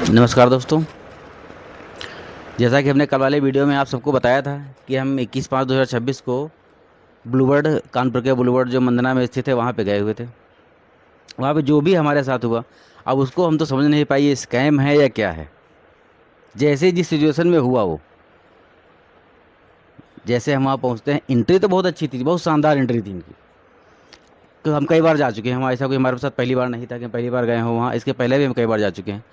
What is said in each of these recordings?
नमस्कार दोस्तों। जैसा कि हमने कल वाले वीडियो में आप सबको बताया था कि हम 21/5/2026 को ब्लूबर्ड, कानपुर के ब्लूबर्ड जो मंदना में स्थित है वहाँ पे गए हुए थे। वहाँ पे जो भी हमारे साथ हुआ, अब उसको हम तो समझ नहीं पाए ये स्कैम है या क्या है। जैसे जिस सिचुएशन में हुआ वो, जैसे हम वहाँ पहुँचते हैं, एंट्री तो बहुत अच्छी थी, बहुत शानदार एंट्री थी इनकी। तो हम कई बार जा चुके हैं वहाँ, ऐसा कोई हमारे साथ पहली बार नहीं था कि हम पहली बार गए हों वहाँ, इसके पहले भी हम कई बार जा चुके हैं।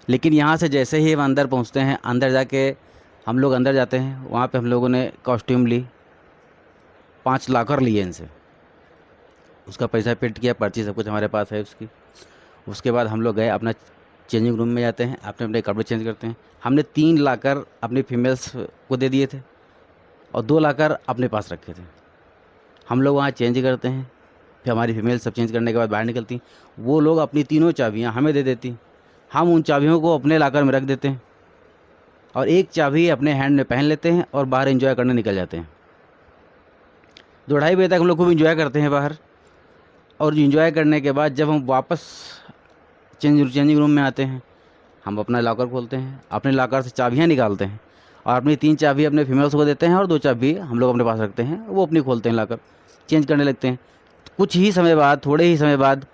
लेकिन यहाँ से जैसे ही हम अंदर पहुँचते हैं, अंदर जाके हम लोग अंदर जाते हैं, वहाँ पे हम लोगों ने कॉस्ट्यूम ली, 5 लॉकर लिए इनसे, उसका पैसा पेड किया, पर्ची सब कुछ हमारे पास है उसकी। उसके बाद हम लोग गए अपना चेंजिंग रूम में, जाते हैं अपने अपने कपड़े चेंज करते हैं। हमने 3 लॉकर अपनी फीमेल्स को दे दिए थे और 2 लॉकर अपने पास रखे थे। हम लोग वहाँ चेंज करते हैं, फिर हमारी फीमेल सब चेंज करने के बाद बाहर निकलती, वो लोग अपनी तीनों चाबियाँ हमें दे देती, हम उन चाबियों को अपने लॉकर में रख देते हैं और एक चाबी अपने हैंड में पहन लेते हैं और बाहर एंजॉय करने निकल जाते हैं। 2-2:30 बजे तक हम लोग खूब एंजॉय करते हैं बाहर। और एंजॉय करने के बाद जब हम वापस चेंजिंग रूम में आते हैं, हम अपना लॉकर खोलते हैं, अपने लॉकर से चाबियाँ निकालते हैं और अपनी 3 चाबी अपने फीमेल्स को देते हैं और 2 चाबी हम लोग अपने पास रखते हैं, वो अपनी खोलते हैं लॉकर, चेंज करने लगते हैं। कुछ ही समय बाद, थोड़े ही समय बाद,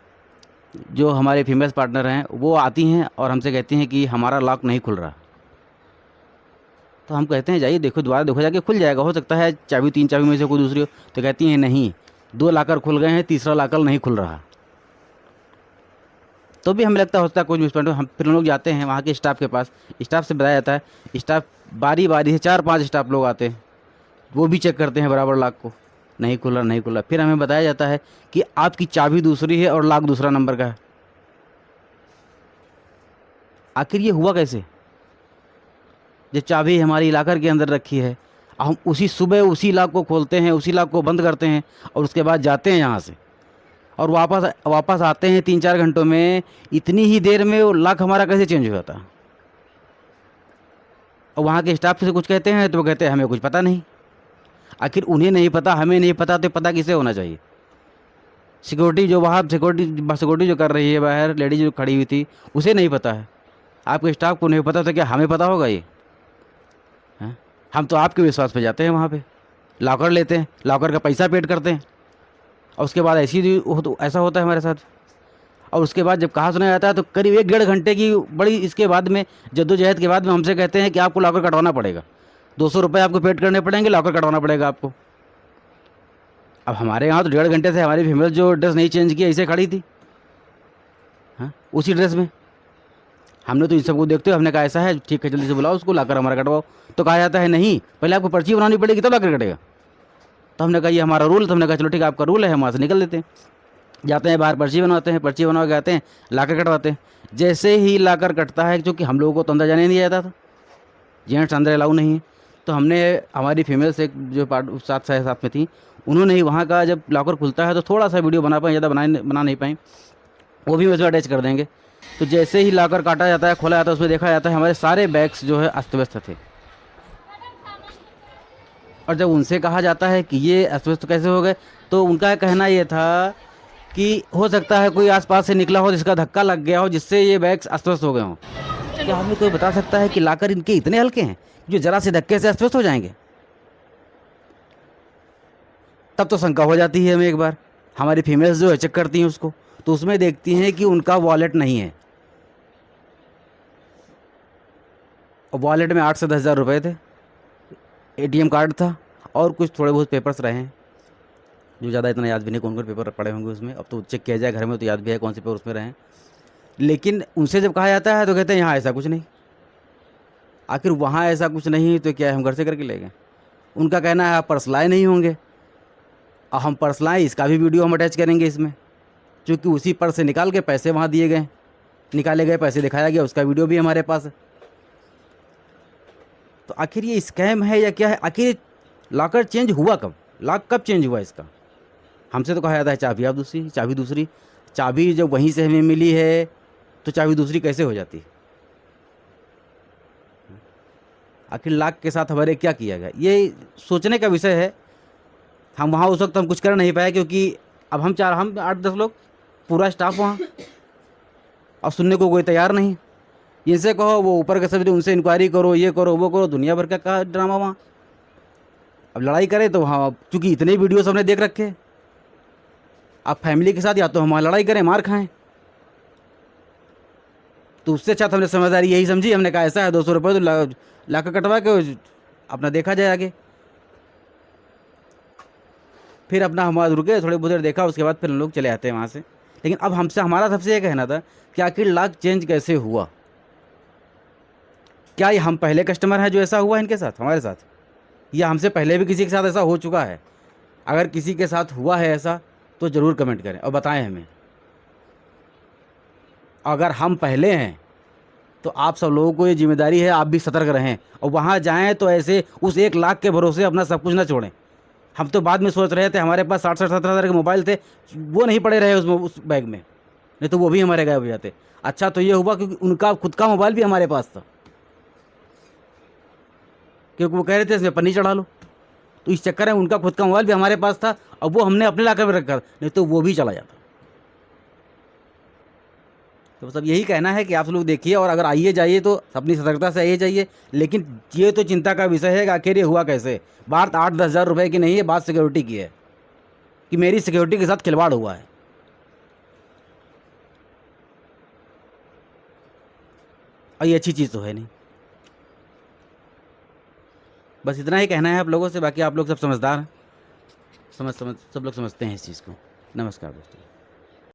जो हमारे फीमेल्स पार्टनर हैं वो आती हैं और हमसे कहती हैं कि हमारा लॉक नहीं खुल रहा। तो हम कहते हैं जाइए देखो, दोबारा देखो जाके, खुल जाएगा, हो सकता है चाबी 3 चाबी में से कोई दूसरी हो। तो कहती हैं नहीं, 2 लॉकर खुल गए हैं, तीसरा लॉकर नहीं खुल रहा। तो भी हमें लगता होता है कुछ मिसप्रिंट। हम फिर हम लोग जाते हैं वहाँ के स्टाफ के पास, स्टाफ से बताया जाता है, स्टाफ बारी बारी से 4-5 स्टाफ लोग आते हैं, वो भी चेक करते हैं बराबर लॉक को, नहीं खुला नहीं खुला। फिर हमें बताया जाता है कि आपकी चाबी दूसरी है और लॉक दूसरा नंबर का है। आखिर ये हुआ कैसे? जब चाबी हमारी लॉकर के अंदर रखी है, हम उसी सुबह उसी लॉक को खोलते हैं, उसी लॉक को बंद करते हैं और उसके बाद जाते हैं यहाँ से और वापस वापस आते हैं 3-4 घंटों में। इतनी ही देर में वो लॉक हमारा कैसे चेंज हो जाता? और वहाँ के स्टाफ से कुछ कहते हैं तो वो कहते हैं हमें कुछ पता नहीं। आखिर उन्हें नहीं पता, हमें नहीं पता, तो पता किसे होना चाहिए? सिक्योरिटी जो वहाँ सिक्योरिटी जो कर रही है बाहर, लेडीज जो खड़ी हुई थी, उसे नहीं पता है? आपके स्टाफ को नहीं पता तो क्या हमें पता होगा ये? हैं? हम तो आपके विश्वास पे जाते हैं, वहाँ पे लॉकर लेते हैं, लॉकर का पैसा पेड करते हैं और उसके बाद ऐसा होता है हमारे साथ। और उसके बाद जब कहा सुना जाता है तो करीब 1-1.5 घंटे की बड़ी इसके बाद में, जद्दोजहद के बाद में, हमसे कहते हैं कि आपको लॉकर कटवाना पड़ेगा, 200 रुपये आपको पेड करने पड़ेंगे, लॉकर कटवाना पड़ेगा आपको। अब हमारे यहाँ तो 1.5 घंटे से हमारी फीमेल जो ड्रेस नहीं चेंज की ऐसे खड़ी थी, हाँ, उसी ड्रेस में। हमने तो इन सबको देखते हुए हमने कहा ऐसा है, ठीक है जल्दी से बुलाओ उसको, लॉकर हमारा कटवाओ। तो कहा जाता है नहीं, पहले आपको पर्ची बनानी पड़ेगी तब लॉकर कटेगा। तो हमने कहा ये हमारा रूल। तो हमने कहा चलो ठीक है, आपका रूल है, हम वहाँ से निकल लेते हैं। जाते हैं बाहर, पर्ची बनवाते हैं, पर्ची बनवा के आते हैं, लॉकर कटवाते हैं। जैसे ही लॉकर कटता है, क्योंकि हम लोगों को तो अंदर जाने नहीं दिया जाता था, जेंट्स अंदर अलाउ नहीं है, तो हमने हमारी फीमेल से जो साथ में थी, उन्होंने ही वहाँ का, जब लॉकर खुलता है तो थोड़ा सा वीडियो बना पाए, ज़्यादा बना नहीं पाई, वो भी उसमें अटैच कर देंगे। तो जैसे ही लॉकर काटा जाता है, खोला जाता है, उसमें देखा जाता है हमारे सारे बैग्स जो है अस्त व्यस्त थे। और जब उनसे कहा जाता है कि ये अस्त व्यस्त कैसे हो गए, तो उनका कहना ये था कि हो सकता है कोई आसपास से निकला हो जिसका धक्का लग गया हो, जिससे ये बैग्स अस्त व्यस्त हो गए हों। क्या हमें कोई बता सकता है कि लॉकर इनके इतने हल्के हैं जो ज़रा से धक्के से अस्त व्यस्त हो जाएंगे? तब तो शंका हो जाती है हमें। एक बार हमारी फीमेल्स जो है चेक करती हैं उसको, तो उसमें देखती हैं कि उनका वॉलेट नहीं है, और वॉलेट में 8 से 10 हज़ार रुपये थे, एटीएम कार्ड था और कुछ थोड़े बहुत पेपर्स रहे हैं, जो ज़्यादा इतना याद भी नहीं कौन कौन पेपर पड़े होंगे उसमें। अब तो चेक किया जाए घर में तो याद भी है कौन से पेपर उसमें रहे हैं। लेकिन उनसे जब कहा जाता है तो कहते हैं यहाँ ऐसा कुछ नहीं। आखिर वहाँ ऐसा कुछ नहीं तो क्या हम घर से करके ले गए? उनका कहना है आप पर्स लाए नहीं होंगे, और हम पर्स लाए, इसका भी वीडियो हम अटैच करेंगे इसमें, क्योंकि उसी पर्स से निकाल के पैसे वहाँ दिए गए, निकाले गए पैसे दिखाया गया, उसका वीडियो भी हमारे पास है। तो आखिर ये स्कैम है या क्या है? आखिर लॉकर चेंज हुआ कब? लॉक कब चेंज हुआ इसका? हमसे तो कहा जाता है चाबी आप दूसरी, चाबी दूसरी। चाबी जब वहीं से हमें मिली है तो चाबी दूसरी कैसे हो जाती? आखिर लॉक के साथ हमारे क्या किया गया, ये सोचने का विषय है। हम वहाँ उस वक्त हम कुछ कर नहीं पाए, क्योंकि अब हम 8-10 लोग, पूरा स्टाफ वहाँ, और सुनने को कोई तैयार नहीं। इनसे कहो वो ऊपर के सब उनसे इंक्वायरी करो, ये करो वो करो, दुनिया भर का ड्रामा वहाँ। अब लड़ाई करें तो वहाँ चूँकि इतने वीडियो हमने देख रखे, आप फैमिली के साथ या तो हम वहाँ लड़ाई करें, मार खाएं। तो उससे अच्छा तो हमने समझदारी यही समझी, हमने कहा ऐसा है 200 रुपये तो ला कर कटवा के अपना देखा जाए आगे। फिर अपना हम वहाँ रुके, थोड़ी बहुत देर देखा, उसके बाद फिर हम लोग चले आते हैं वहाँ से। लेकिन अब हमसे हमारा सबसे ये कहना था कि आखिर लॉक चेंज कैसे हुआ? क्या ये हम पहले कस्टमर हैं जो ऐसा हुआ इनके साथ, हमारे साथ, या हमसे पहले भी किसी के साथ ऐसा हो चुका है? अगर किसी के साथ हुआ है ऐसा तो ज़रूर कमेंट करें और बताएं हमें। अगर हम पहले हैं तो आप सब लोगों को ये जिम्मेदारी है, आप भी सतर्क रहें और वहाँ जाएं तो ऐसे उस 1 लाख के भरोसे अपना सब कुछ ना छोड़ें। हम तो बाद में सोच रहे थे हमारे पास 60-70 हज़ार के मोबाइल थे, वो नहीं पड़े रहे उस बैग में, नहीं तो वो भी हमारे गायब हो जाते। अच्छा तो ये हुआ क्योंकि उनका खुद का मोबाइल भी हमारे पास था, क्योंकि वो कह रहे थे इसमें पन्नी चढ़ा लो, तो इस चक्कर में उनका खुद का मोबाइल भी हमारे पास था और वो हमने अपने इलाके में रखा, नहीं तो वो भी चला जाता। तो सब यही कहना है कि आप लोग देखिए, और अगर आइए जाइए तो अपनी सतर्कता से आइए जाइए। लेकिन ये तो चिंता का विषय है कि आखिर ये हुआ कैसे। बात 8-10 हज़ार रुपये की नहीं है, बात सिक्योरिटी की है कि मेरी सिक्योरिटी के साथ खिलवाड़ हुआ है। और ये अच्छी चीज़ तो है नहीं। बस इतना ही कहना है आप लोगों से, बाकी आप लोग सब समझदार हैं, सब लोग समझते हैं इस चीज़ को। नमस्कार दोस्तों।